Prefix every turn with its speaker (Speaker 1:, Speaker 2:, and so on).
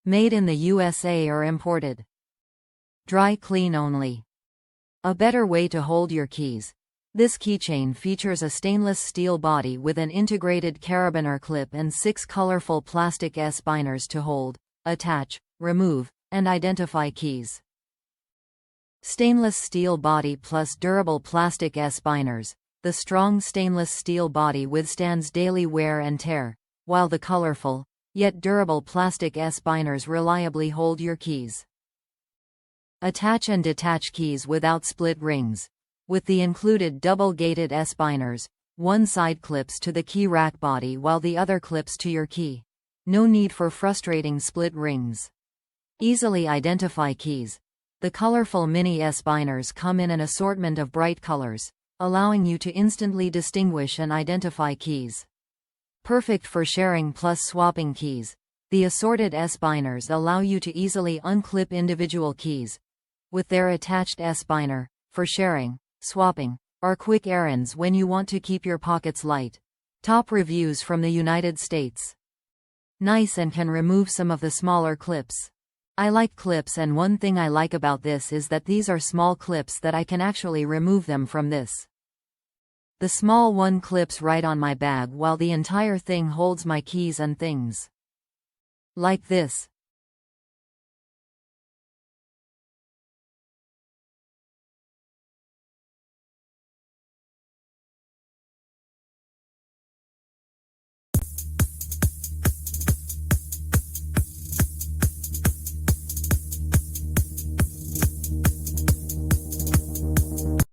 Speaker 1: Made in the USA or imported. Dry clean only. A better way to hold your keys. This keychain features a stainless steel body with an integrated carabiner clip and 6 colorful plastic S-binders to hold, attach, remove, and identify keys. Stainless steel body plus durable plastic S-binders. The strong stainless steel body withstands daily wear and tear, while the colorful, yet durable plastic S-binders reliably hold your keys. Attach and detach keys without split rings. With the included double-gated S-binders, one side clips to the key rack body while the other clips to your key. No need for frustrating split rings. Easily identify keys. The colorful mini S-binders come in an assortment of bright colors, allowing you to instantly distinguish and identify keys. Perfect for sharing plus swapping keys. The assorted S-binders allow you to easily unclip individual keys, with their attached S-binder, for sharing, swapping, or quick errands when you want to keep your pockets light. Top reviews from the United States. Nice and can remove some of the smaller clips. I like clips, and one thing I like about this is that these are small clips that I can actually remove them from this. The small one clips right on my bag while the entire thing holds my keys and things. Like this.